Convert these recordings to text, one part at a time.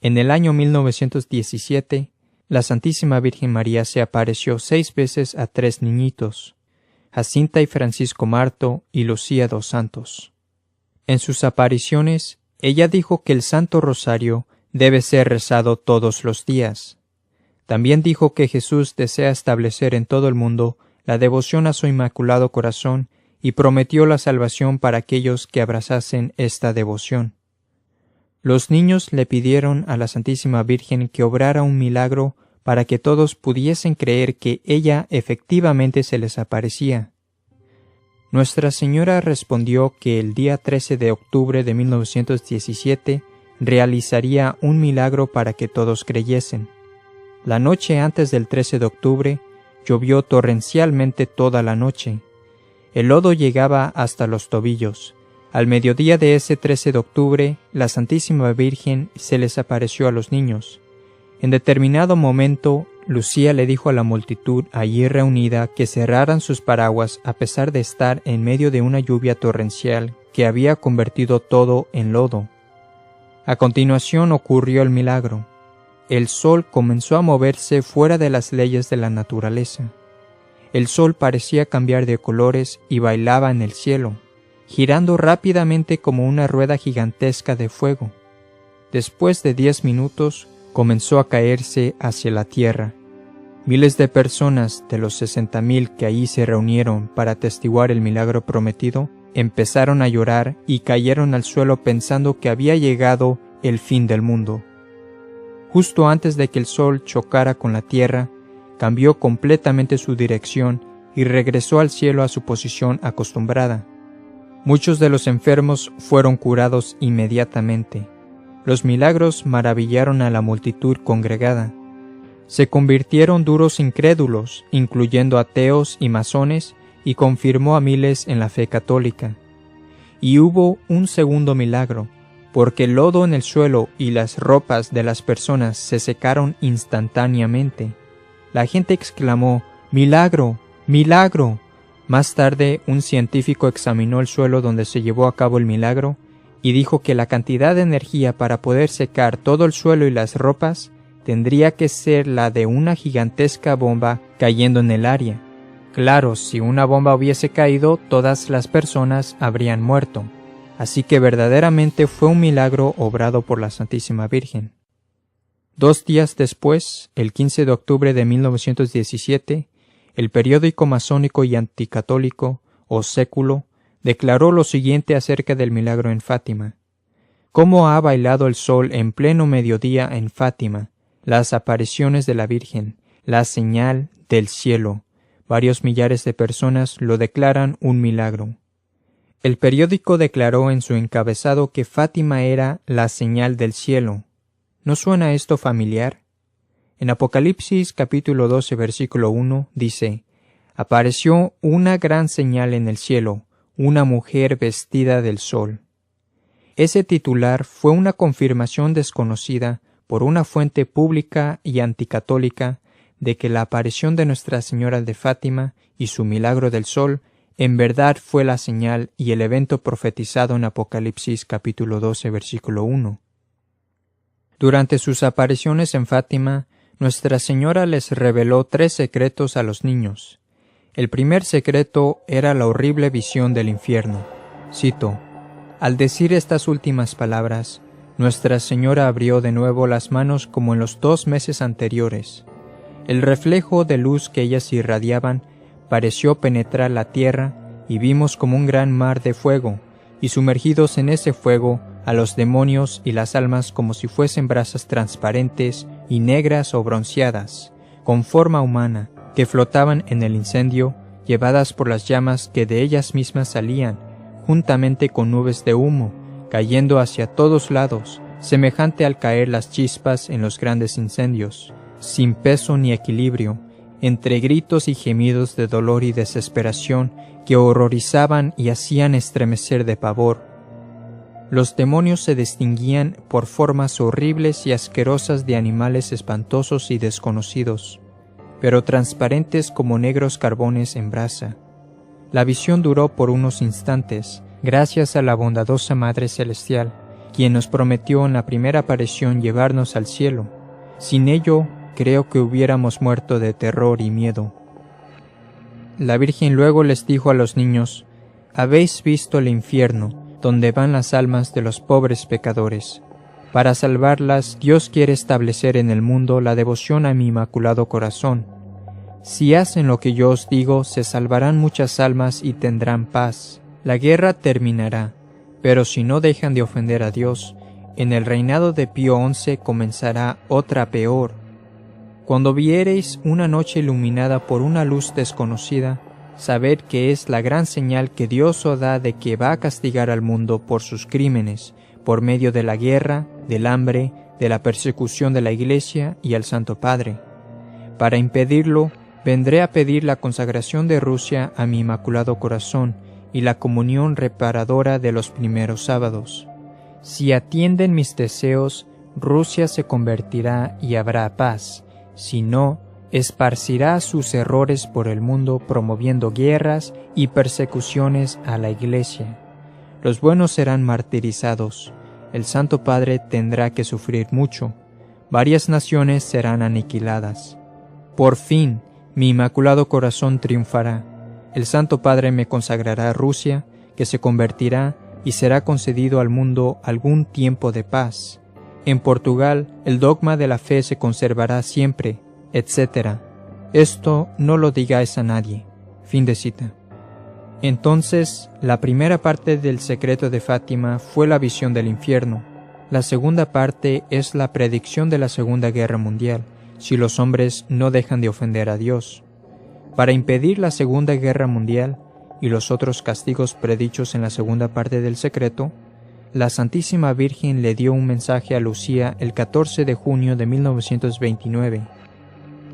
En el año 1917, la Santísima Virgen María se apareció 6 veces a 3 niñitos, Jacinta y Francisco Marto y Lucía dos Santos. En sus apariciones, ella dijo que el Santo Rosario debe ser rezado todos los días. También dijo que Jesús desea establecer en todo el mundo la devoción a su Inmaculado Corazón y prometió la salvación para aquellos que abrazasen esta devoción. Los niños le pidieron a la Santísima Virgen que obrara un milagro para que todos pudiesen creer que ella efectivamente se les aparecía. Nuestra Señora respondió que el día 13 de octubre de 1917 realizaría un milagro para que todos creyesen. La noche antes del 13 de octubre llovió torrencialmente toda la noche. El lodo llegaba hasta los tobillos. Al mediodía de ese 13 de octubre, la Santísima Virgen se les apareció a los niños. En determinado momento, Lucía le dijo a la multitud allí reunida que cerraran sus paraguas a pesar de estar en medio de una lluvia torrencial que había convertido todo en lodo. A continuación ocurrió el milagro. El sol comenzó a moverse fuera de las leyes de la naturaleza. El sol parecía cambiar de colores y bailaba en el cielo, girando rápidamente como una rueda gigantesca de fuego. Después de 10 minutos, comenzó a caerse hacia la tierra. Miles de personas de los 60,000 que allí se reunieron para atestiguar el milagro prometido, empezaron a llorar y cayeron al suelo pensando que había llegado el fin del mundo. Justo antes de que el sol chocara con la tierra, cambió completamente su dirección y regresó al cielo a su posición acostumbrada. Muchos de los enfermos fueron curados inmediatamente. Los milagros maravillaron a la multitud congregada. Se convirtieron duros incrédulos, incluyendo ateos y masones, y confirmó a miles en la fe católica. Y hubo un segundo milagro, porque el lodo en el suelo y las ropas de las personas se secaron instantáneamente. La gente exclamó: ¡Milagro! ¡Milagro! Más tarde, un científico examinó el suelo donde se llevó a cabo el milagro y dijo que la cantidad de energía para poder secar todo el suelo y las ropas tendría que ser la de una gigantesca bomba cayendo en el área. Claro, si una bomba hubiese caído, todas las personas habrían muerto. Así que verdaderamente fue un milagro obrado por la Santísima Virgen. 2 días después, el 15 de octubre de 1917, el periódico masónico y anticatólico, o Século, declaró lo siguiente acerca del milagro en Fátima. ¿Cómo ha bailado el sol en pleno mediodía en Fátima? Las apariciones de la Virgen, la señal del cielo. Varios millares de personas lo declaran un milagro. El periódico declaró en su encabezado que Fátima era la señal del cielo. ¿No suena esto familiar? En Apocalipsis capítulo 12 versículo 1 dice: «Apareció una gran señal en el cielo, una mujer vestida del sol». Ese titular fue una confirmación desconocida por una fuente pública y anticatólica de que la aparición de Nuestra Señora de Fátima y su milagro del sol en verdad fue la señal y el evento profetizado en Apocalipsis capítulo 12 versículo 1. Durante sus apariciones en Fátima, Nuestra Señora les reveló 3 secretos a los niños. El primer secreto era la horrible visión del infierno. Cito: «Al decir estas últimas palabras, Nuestra Señora abrió de nuevo las manos como en los 2 meses anteriores. El reflejo de luz que ellas irradiaban pareció penetrar la tierra y vimos como un gran mar de fuego, y sumergidos en ese fuego a los demonios y las almas como si fuesen brasas transparentes y negras o bronceadas, con forma humana, que flotaban en el incendio, llevadas por las llamas que de ellas mismas salían, juntamente con nubes de humo, cayendo hacia todos lados, semejante al caer las chispas en los grandes incendios, sin peso ni equilibrio, entre gritos y gemidos de dolor y desesperación que horrorizaban y hacían estremecer de pavor. Los demonios se distinguían por formas horribles y asquerosas de animales espantosos y desconocidos, pero transparentes como negros carbones en brasa. La visión duró por unos instantes, gracias a la bondadosa Madre Celestial, quien nos prometió en la primera aparición llevarnos al cielo. Sin ello, creo que hubiéramos muerto de terror y miedo. La Virgen luego les dijo a los niños: «Habéis visto el infierno, donde van las almas de los pobres pecadores. Para salvarlas, Dios quiere establecer en el mundo la devoción a mi Inmaculado Corazón. Si hacen lo que yo os digo, se salvarán muchas almas y tendrán paz. La guerra terminará, pero si no dejan de ofender a Dios, en el reinado de Pío XI comenzará otra peor. Cuando viereis una noche iluminada por una luz desconocida, sabed que es la gran señal que Dios os da de que va a castigar al mundo por sus crímenes, por medio de la guerra, del hambre, de la persecución de la Iglesia y al Santo Padre. Para impedirlo, vendré a pedir la consagración de Rusia a mi Inmaculado Corazón y la comunión reparadora de los primeros sábados. Si atienden mis deseos, Rusia se convertirá y habrá paz. Si no, esparcirá sus errores por el mundo promoviendo guerras y persecuciones a la Iglesia. Los buenos serán martirizados. El Santo Padre tendrá que sufrir mucho. Varias naciones serán aniquiladas. Por fin, mi Inmaculado Corazón triunfará. El Santo Padre me consagrará a Rusia, que se convertirá y será concedido al mundo algún tiempo de paz. En Portugal, el dogma de la fe se conservará siempre, etc. Esto no lo digáis a nadie». Fin de cita. Entonces, la primera parte del secreto de Fátima fue la visión del infierno. La segunda parte es la predicción de la Segunda Guerra Mundial, si los hombres no dejan de ofender a Dios. Para impedir la Segunda Guerra Mundial y los otros castigos predichos en la segunda parte del secreto, la Santísima Virgen le dio un mensaje a Lucía el 14 de junio de 1929.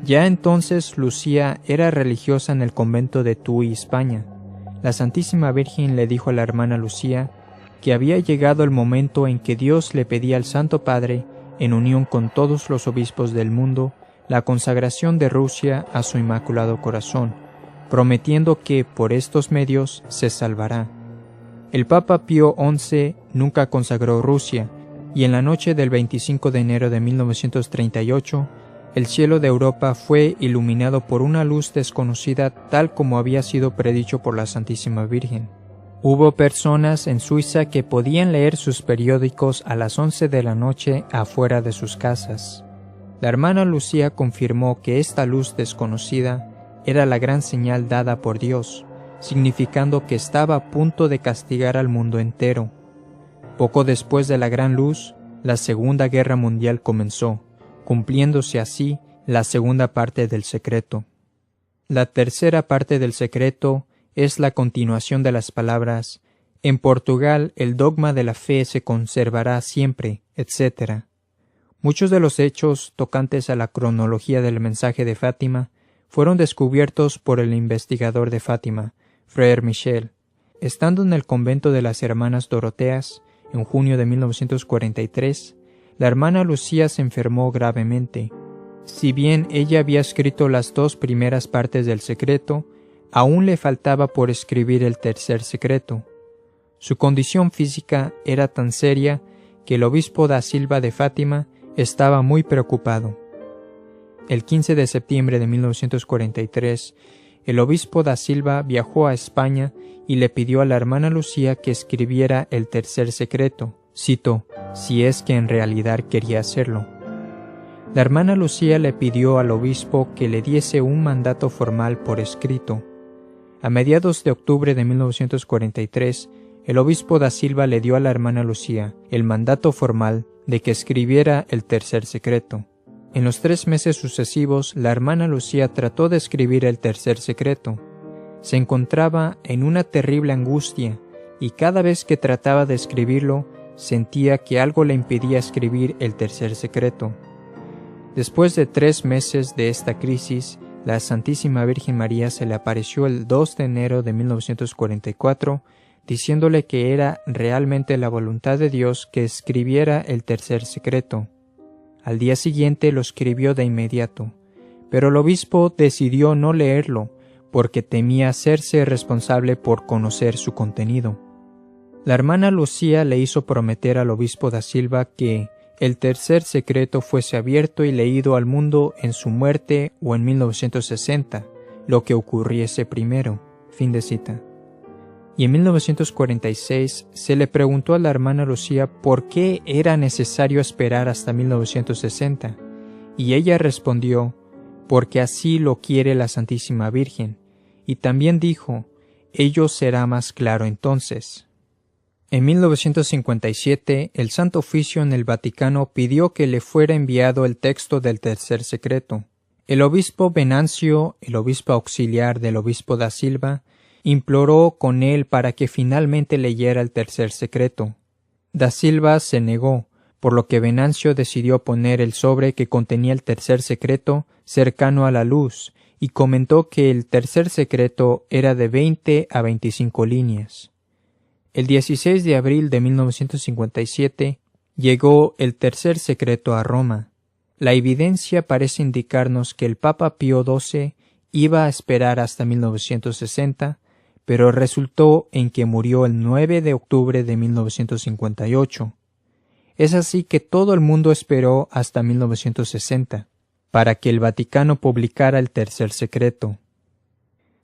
Ya entonces Lucía era religiosa en el convento de Tui, España. La Santísima Virgen le dijo a la hermana Lucía que había llegado el momento en que Dios le pedía al Santo Padre, en unión con todos los obispos del mundo, la consagración de Rusia a su Inmaculado Corazón, prometiendo que por estos medios se salvará. El Papa Pío XI nunca consagró Rusia, y en la noche del 25 de enero de 1938, el cielo de Europa fue iluminado por una luz desconocida tal como había sido predicho por la Santísima Virgen. Hubo personas en Suiza que podían leer sus periódicos a las 11 de la noche afuera de sus casas. La hermana Lucía confirmó que esta luz desconocida era la gran señal dada por Dios, significando que estaba a punto de castigar al mundo entero. Poco después de la gran luz, la Segunda Guerra Mundial comenzó, cumpliéndose así la segunda parte del secreto. La tercera parte del secreto es la continuación de las palabras: «En Portugal el dogma de la fe se conservará siempre», etc. Muchos de los hechos tocantes a la cronología del mensaje de Fátima fueron descubiertos por el investigador de Fátima, Frère Michel. Estando en el convento de las Hermanas Doroteas, en junio de 1943, la hermana Lucía se enfermó gravemente. Si bien ella había escrito las 2 primeras partes del secreto, aún le faltaba por escribir el tercer secreto. Su condición física era tan seria que el obispo da Silva de Fátima estaba muy preocupado. El 15 de septiembre de 1943, el obispo da Silva viajó a España y le pidió a la hermana Lucía que escribiera el tercer secreto, cito, si es que en realidad quería hacerlo. La hermana Lucía le pidió al obispo que le diese un mandato formal por escrito. A mediados de octubre de 1943, el obispo da Silva le dio a la hermana Lucía el mandato formal de que escribiera el tercer secreto. En los 3 meses sucesivos, la hermana Lucía trató de escribir el tercer secreto. Se encontraba en una terrible angustia y cada vez que trataba de escribirlo, sentía que algo le impedía escribir el tercer secreto. Después de 3 meses de esta crisis, la Santísima Virgen María se le apareció el 2 de enero de 1944, diciéndole que era realmente la voluntad de Dios que escribiera el tercer secreto. Al día siguiente lo escribió de inmediato, pero el obispo decidió no leerlo porque temía hacerse responsable por conocer su contenido. La hermana Lucía le hizo prometer al obispo da Silva que el tercer secreto fuese abierto y leído al mundo en su muerte o en 1960, lo que ocurriese primero. Fin de cita. Y en 1946 se le preguntó a la hermana Lucía por qué era necesario esperar hasta 1960, y ella respondió, porque así lo quiere la Santísima Virgen, y también dijo, ello será más claro entonces. En 1957, el Santo Oficio en el Vaticano pidió que le fuera enviado el texto del tercer secreto. El obispo Venancio, el obispo auxiliar del obispo da Silva, imploró con él para que finalmente leyera el tercer secreto. Da Silva se negó, por lo que Venancio decidió poner el sobre que contenía el tercer secreto cercano a la luz, y comentó que el tercer secreto era de 20 a 25 líneas. El 16 de abril de 1957 llegó el tercer secreto a Roma. La evidencia parece indicarnos que el Papa Pío XII iba a esperar hasta 1960, pero resultó en que murió el 9 de octubre de 1958. Es así que todo el mundo esperó hasta 1960, para que el Vaticano publicara el tercer secreto.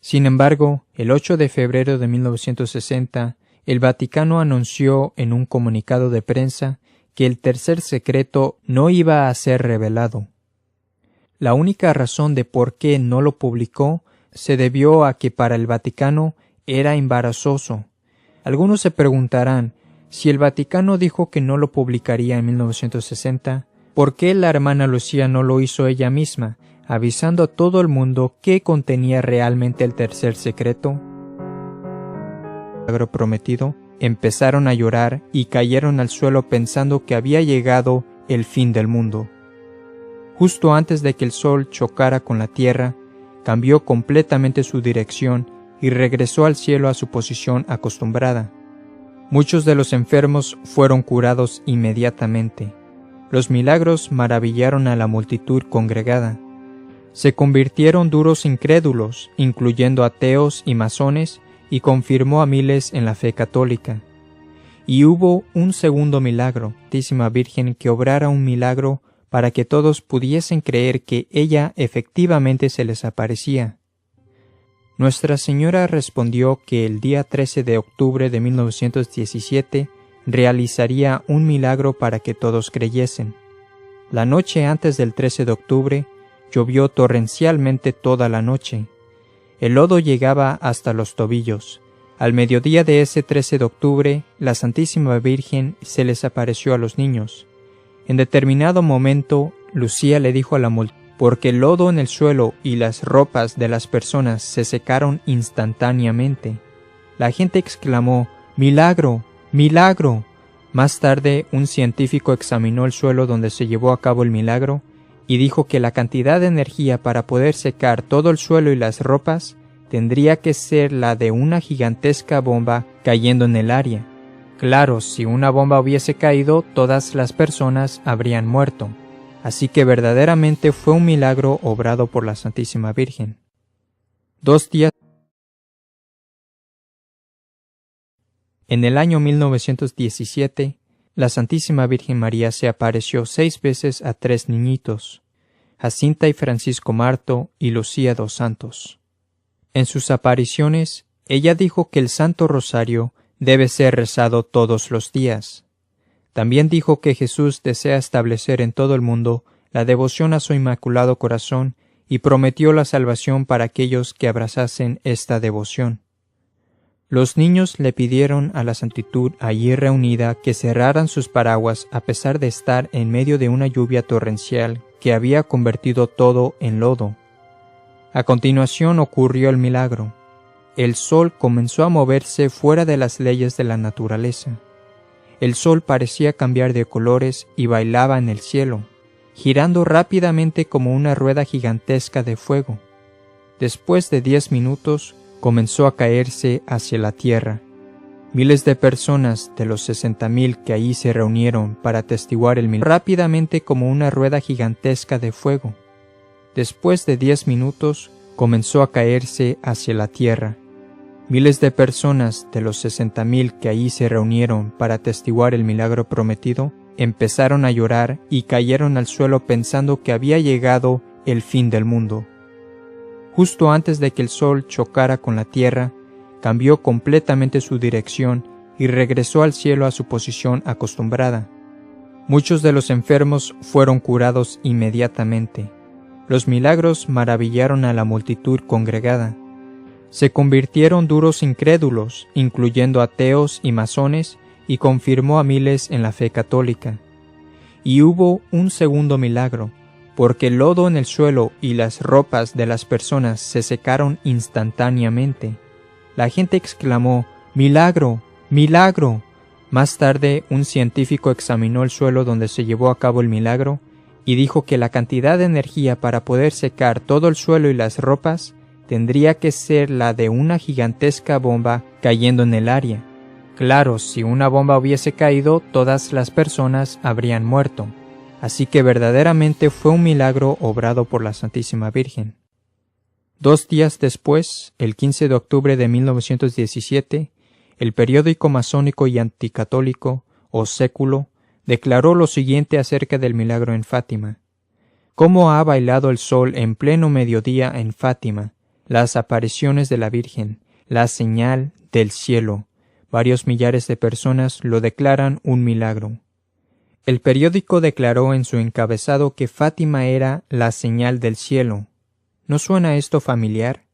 Sin embargo, el 8 de febrero de 1960, el Vaticano anunció en un comunicado de prensa que el tercer secreto no iba a ser revelado. La única razón de por qué no lo publicó se debió a que para el Vaticano era embarazoso. Algunos se preguntarán, si el Vaticano dijo que no lo publicaría en 1960, ¿por qué la hermana Lucía no lo hizo ella misma, avisando a todo el mundo qué contenía realmente el tercer secreto? Prometido, empezaron a llorar y cayeron al suelo pensando que había llegado el fin del mundo. Justo antes de que el sol chocara con la tierra, cambió completamente su dirección y regresó al cielo a su posición acostumbrada. Muchos de los enfermos fueron curados inmediatamente. Los milagros maravillaron a la multitud congregada. Se convirtieron duros incrédulos, incluyendo ateos y masones, y confirmó a miles en la fe católica. Y hubo un segundo milagro, Santísima Virgen, que obrara un milagro para que todos pudiesen creer que ella efectivamente se les aparecía. Nuestra Señora respondió que el día 13 de octubre de 1917 realizaría un milagro para que todos creyesen. La noche antes del 13 de octubre llovió torrencialmente toda la noche. El lodo llegaba hasta los tobillos. Al mediodía de ese 13 de octubre, la Santísima Virgen se les apareció a los niños. En determinado momento, Lucía le dijo a la multitud, porque el lodo en el suelo y las ropas de las personas se secaron instantáneamente. La gente exclamó, ¡milagro! ¡Milagro! Más tarde, un científico examinó el suelo donde se llevó a cabo el milagro y dijo que la cantidad de energía para poder secar todo el suelo y las ropas tendría que ser la de una gigantesca bomba cayendo en el área. Claro, si una bomba hubiese caído, todas las personas habrían muerto. Así que verdaderamente fue un milagro obrado por la Santísima Virgen. 2 días. En el año 1917, la Santísima Virgen María se apareció 6 veces a 3 niñitos, Jacinta y Francisco Marto y Lucía dos Santos. En sus apariciones, ella dijo que el Santo Rosario debe ser rezado todos los días. También dijo que Jesús desea establecer en todo el mundo la devoción a su Inmaculado Corazón y prometió la salvación para aquellos que abrazasen esta devoción. Los niños le pidieron a la Santitud allí reunida que cerraran sus paraguas a pesar de estar en medio de una lluvia torrencial que había convertido todo en lodo. A continuación ocurrió el milagro. El sol comenzó a moverse fuera de las leyes de la naturaleza. El sol parecía cambiar de colores y bailaba en el cielo, girando rápidamente como una rueda gigantesca de fuego. Después de 10 minutos, comenzó a caerse hacia la tierra. Miles de personas de los 60,000 que allí se reunieron para atestiguar el milagro, rápidamente como una rueda gigantesca de fuego. Después de 10 minutos, comenzó a caerse hacia la tierra. Miles de personas de los 60,000 que allí se reunieron para atestiguar el milagro prometido, empezaron a llorar y cayeron al suelo pensando que había llegado el fin del mundo. Justo antes de que el sol chocara con la tierra, cambió completamente su dirección y regresó al cielo a su posición acostumbrada. Muchos de los enfermos fueron curados inmediatamente. Los milagros maravillaron a la multitud congregada. Se convirtieron duros incrédulos, incluyendo ateos y masones, y confirmó a miles en la fe católica. Y hubo un segundo milagro, porque el lodo en el suelo y las ropas de las personas se secaron instantáneamente. La gente exclamó: ¡Milagro! ¡Milagro! Más tarde, un científico examinó el suelo donde se llevó a cabo el milagro y dijo que la cantidad de energía para poder secar todo el suelo y las ropas tendría que ser la de una gigantesca bomba cayendo en el área. Claro, si una bomba hubiese caído, todas las personas habrían muerto. Así que verdaderamente fue un milagro obrado por la Santísima Virgen. 2 días después, el 15 de octubre de 1917, el periódico masónico y anticatólico, o Século, declaró lo siguiente acerca del milagro en Fátima. ¿Cómo ha bailado el sol en pleno mediodía en Fátima? Las apariciones de la Virgen, la señal del cielo. Varios millares de personas lo declaran un milagro. El periódico declaró en su encabezado que Fátima era la señal del cielo. ¿No suena esto familiar?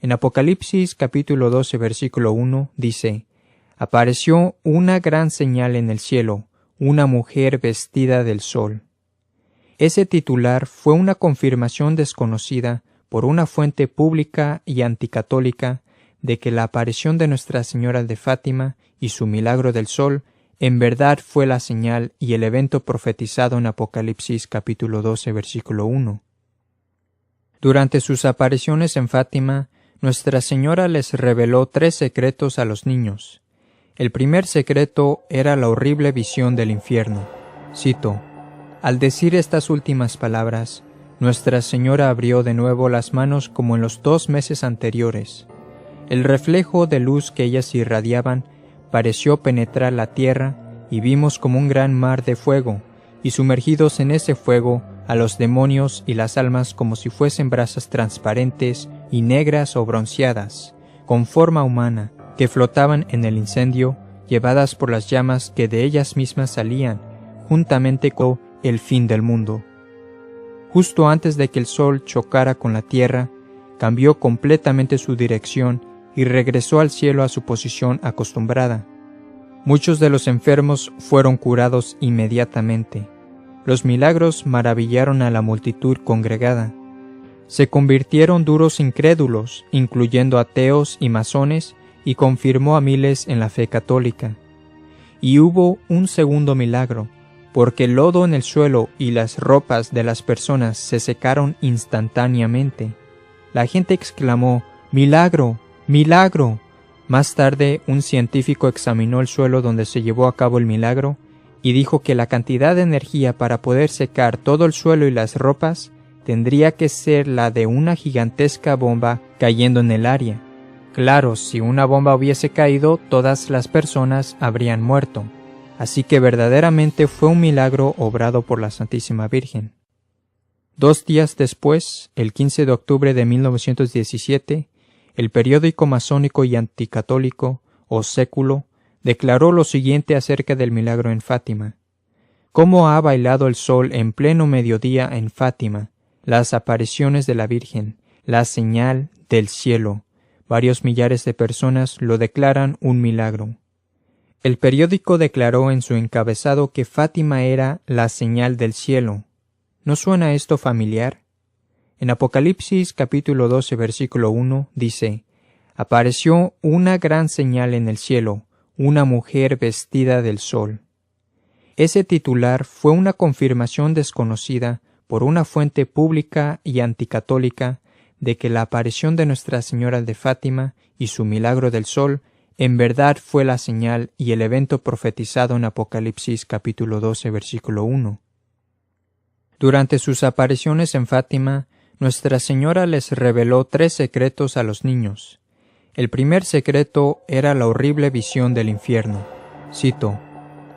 En Apocalipsis capítulo 12 versículo 1 dice: apareció una gran señal en el cielo, una mujer vestida del sol. Ese titular fue una confirmación desconocida por una fuente pública y anticatólica de que la aparición de Nuestra Señora de Fátima y su milagro del sol en verdad fue la señal y el evento profetizado en Apocalipsis capítulo 12 versículo 1. Durante sus apariciones en Fátima, Nuestra Señora les reveló 3 secretos a los niños. El primer secreto era la horrible visión del infierno. Cito: al decir estas últimas palabras, Nuestra Señora abrió de nuevo las manos como en los 2 meses anteriores. El reflejo de luz que ellas irradiaban pareció penetrar la tierra y vimos como un gran mar de fuego, y sumergidos en ese fuego a los demonios y las almas como si fuesen brasas transparentes y negras o bronceadas, con forma humana, que flotaban en el incendio, llevadas por las llamas que de ellas mismas salían, juntamente con el fin del mundo. Justo antes de que el sol chocara con la tierra, cambió completamente su dirección y regresó al cielo a su posición acostumbrada. Muchos de los enfermos fueron curados inmediatamente. Los milagros maravillaron a la multitud congregada. Se convirtieron duros incrédulos, incluyendo ateos y masones, y confirmó a miles en la fe católica. Y hubo un segundo milagro, porque el lodo en el suelo y las ropas de las personas se secaron instantáneamente. La gente exclamó: ¡Milagro! ¡Milagro! Más tarde, un científico examinó el suelo donde se llevó a cabo el milagro y dijo que la cantidad de energía para poder secar todo el suelo y las ropas tendría que ser la de una gigantesca bomba cayendo en el área. Claro, si una bomba hubiese caído, todas las personas habrían muerto. Así que verdaderamente fue un milagro obrado por la Santísima Virgen. 2 días después, el 15 de octubre de 1917, el periódico masónico y anticatólico, o Século, declaró lo siguiente acerca del milagro en Fátima. ¿Cómo ha bailado el sol en pleno mediodía en Fátima? Las apariciones de la Virgen, la señal del cielo. Varios millares de personas lo declaran un milagro. El periódico declaró en su encabezado que Fátima era la señal del cielo. ¿No suena esto familiar? En Apocalipsis capítulo 12 versículo 1 dice: apareció una gran señal en el cielo, una mujer vestida del sol. Ese titular fue una confirmación desconocida por una fuente pública y anticatólica de que la aparición de Nuestra Señora de Fátima y su milagro del sol en verdad fue la señal y el evento profetizado en Apocalipsis capítulo 12 versículo 1. Durante sus apariciones en Fátima, Nuestra Señora les reveló 3 secretos a los niños. El primer secreto era la horrible visión del infierno. Cito: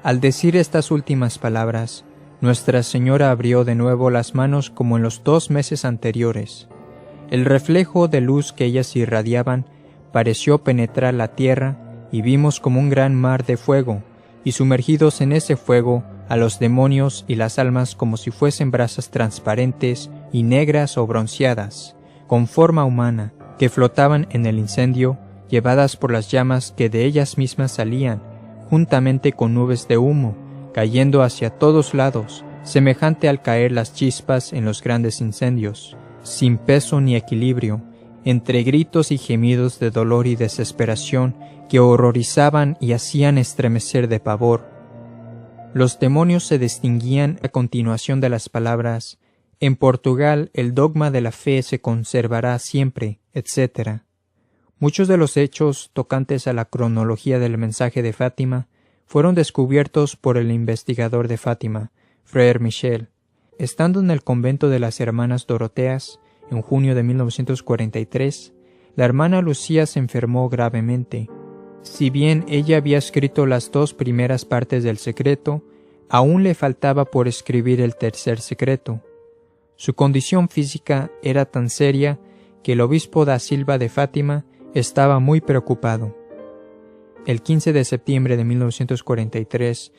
«Al decir estas últimas palabras, Nuestra Señora abrió de nuevo las manos como en los 2 meses anteriores. El reflejo de luz que ellas irradiaban pareció penetrar la tierra y vimos como un gran mar de fuego, y sumergidos en ese fuego a los demonios y las almas como si fuesen brasas transparentes y negras o bronceadas, con forma humana, que flotaban en el incendio, llevadas por las llamas que de ellas mismas salían, juntamente con nubes de humo, cayendo hacia todos lados, semejante al caer las chispas en los grandes incendios, sin peso ni equilibrio, entre gritos y gemidos de dolor y desesperación que horrorizaban y hacían estremecer de pavor. Los demonios se distinguían a continuación de las palabras: «En Portugal el dogma de la fe se conservará siempre», etc. Muchos de los hechos tocantes a la cronología del mensaje de Fátima fueron descubiertos por el investigador de Fátima, Frère Michel. Estando en el convento de las Hermanas Doroteas, en junio de 1943, la hermana Lucía se enfermó gravemente. Si bien ella había escrito las 2 primeras partes del secreto, aún le faltaba por escribir el tercer secreto. Su condición física era tan seria que el obispo da Silva de Fátima estaba muy preocupado. El 15 de septiembre de 1943,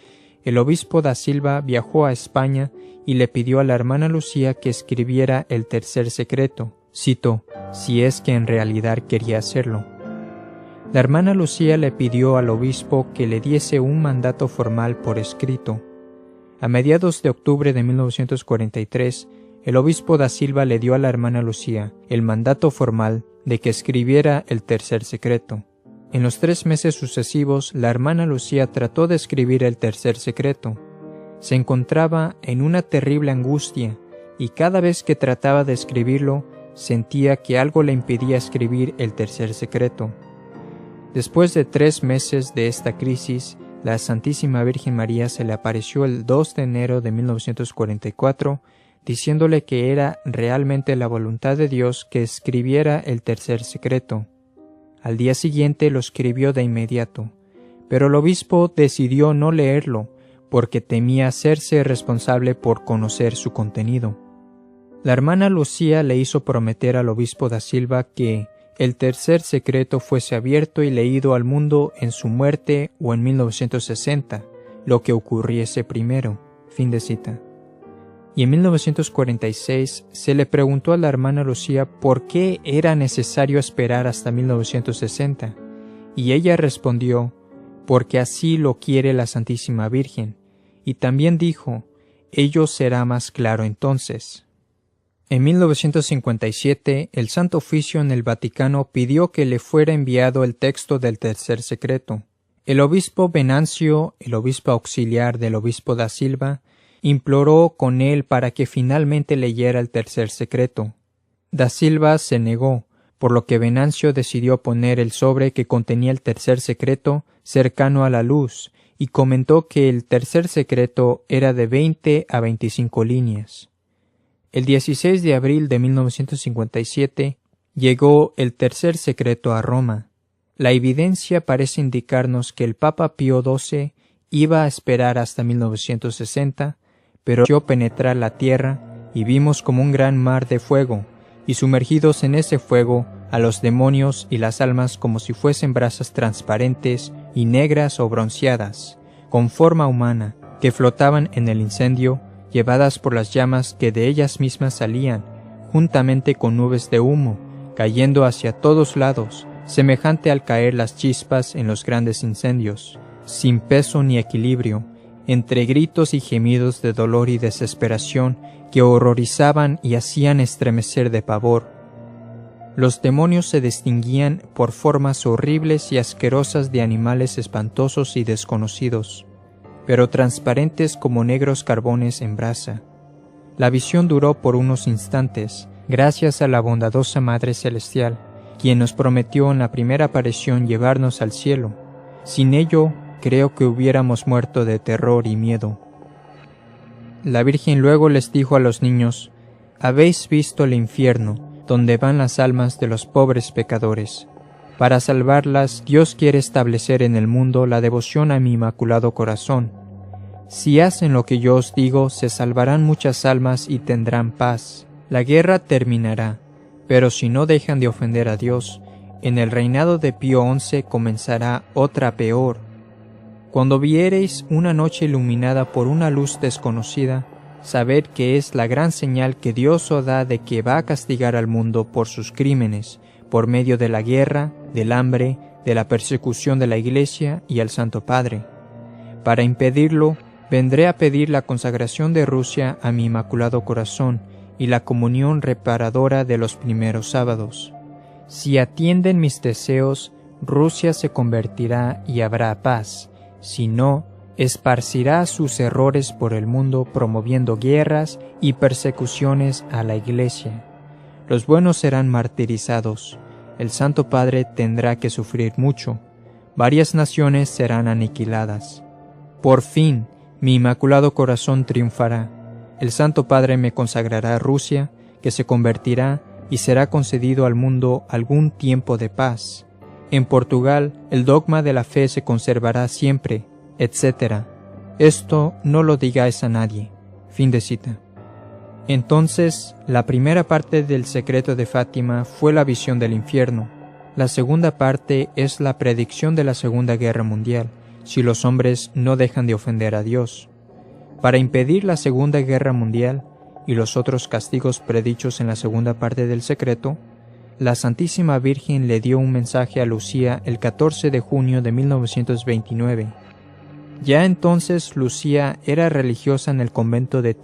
el obispo da Silva viajó a España y le pidió a la hermana Lucía que escribiera el tercer secreto, cito, si es que en realidad quería hacerlo. La hermana Lucía le pidió al obispo que le diese un mandato formal por escrito. A mediados de octubre de 1943, el obispo da Silva le dio a la hermana Lucía el mandato formal de que escribiera el tercer secreto. En los 3 meses sucesivos, la hermana Lucía trató de escribir el tercer secreto. Se encontraba en una terrible angustia y cada vez que trataba de escribirlo, sentía que algo le impedía escribir el tercer secreto. Después de 3 meses de esta crisis, la Santísima Virgen María se le apareció el 2 de enero de 1944, diciéndole que era realmente la voluntad de Dios que escribiera el tercer secreto. Al día siguiente lo escribió de inmediato, pero el obispo decidió no leerlo porque temía hacerse responsable por conocer su contenido. La hermana Lucía le hizo prometer al obispo da Silva que el tercer secreto fuese abierto y leído al mundo en su muerte o en 1960, lo que ocurriese primero. Fin de cita. Y en 1946 se le preguntó a la hermana Lucía por qué era necesario esperar hasta 1960, y ella respondió: porque así lo quiere la Santísima Virgen, y también dijo: ello será más claro entonces. En 1957, el Santo Oficio en el Vaticano pidió que le fuera enviado el texto del tercer secreto. El obispo Venancio, el obispo auxiliar del obispo da Silva, imploró con él para que finalmente leyera el tercer secreto. Da Silva se negó, por lo que Venancio decidió poner el sobre que contenía el tercer secreto cercano a la luz y comentó que el tercer secreto era de 20 a 25 líneas. El 16 de abril de 1957 llegó el tercer secreto a Roma. La evidencia parece indicarnos que el Papa Pío XII iba a esperar hasta 1960, pero vio penetrar la tierra y vimos como un gran mar de fuego, y sumergidos en ese fuego a los demonios y las almas como si fuesen brasas transparentes y negras o bronceadas, con forma humana, que flotaban en el incendio, llevadas por las llamas que de ellas mismas salían, juntamente con nubes de humo, cayendo hacia todos lados, semejante al caer las chispas en los grandes incendios, sin peso ni equilibrio, entre gritos y gemidos de dolor y desesperación que horrorizaban y hacían estremecer de pavor. Los demonios se distinguían por formas horribles y asquerosas de animales espantosos y desconocidos, pero transparentes como negros carbones en brasa. La visión duró por unos instantes, gracias a la bondadosa Madre Celestial, quien nos prometió en la primera aparición llevarnos al cielo. Sin ello, creo que hubiéramos muerto de terror y miedo. La Virgen luego les dijo a los niños: «Habéis visto el infierno, donde van las almas de los pobres pecadores. Para salvarlas, Dios quiere establecer en el mundo la devoción a mi Inmaculado Corazón. Si hacen lo que yo os digo, se salvarán muchas almas y tendrán paz. La guerra terminará, pero si no dejan de ofender a Dios, en el reinado de Pío XI comenzará otra peor. Cuando viereis una noche iluminada por una luz desconocida, sabed que es la gran señal que Dios os da de que va a castigar al mundo por sus crímenes, por medio de la guerra, del hambre, de la persecución de la Iglesia y al Santo Padre. Para impedirlo, vendré a pedir la consagración de Rusia a mi Inmaculado Corazón y la comunión reparadora de los primeros sábados. Si atienden mis deseos, Rusia se convertirá y habrá paz. Si no, esparcirá sus errores por el mundo promoviendo guerras y persecuciones a la Iglesia. Los buenos serán martirizados. El Santo Padre tendrá que sufrir mucho. Varias naciones serán aniquiladas. Por fin, mi Inmaculado Corazón triunfará. El Santo Padre me consagrará a Rusia, que se convertirá y será concedido al mundo algún tiempo de paz. En Portugal, el dogma de la fe se conservará siempre, etc. Esto no lo digáis a nadie. Fin de cita. Entonces, la primera parte del secreto de Fátima fue la visión del infierno. La segunda parte es la predicción de la Segunda Guerra Mundial, si los hombres no dejan de ofender a Dios. Para impedir la Segunda Guerra Mundial y los otros castigos predichos en la segunda parte del secreto, la Santísima Virgen le dio un mensaje a Lucía el 14 de junio de 1929. Ya entonces Lucía era religiosa en el convento de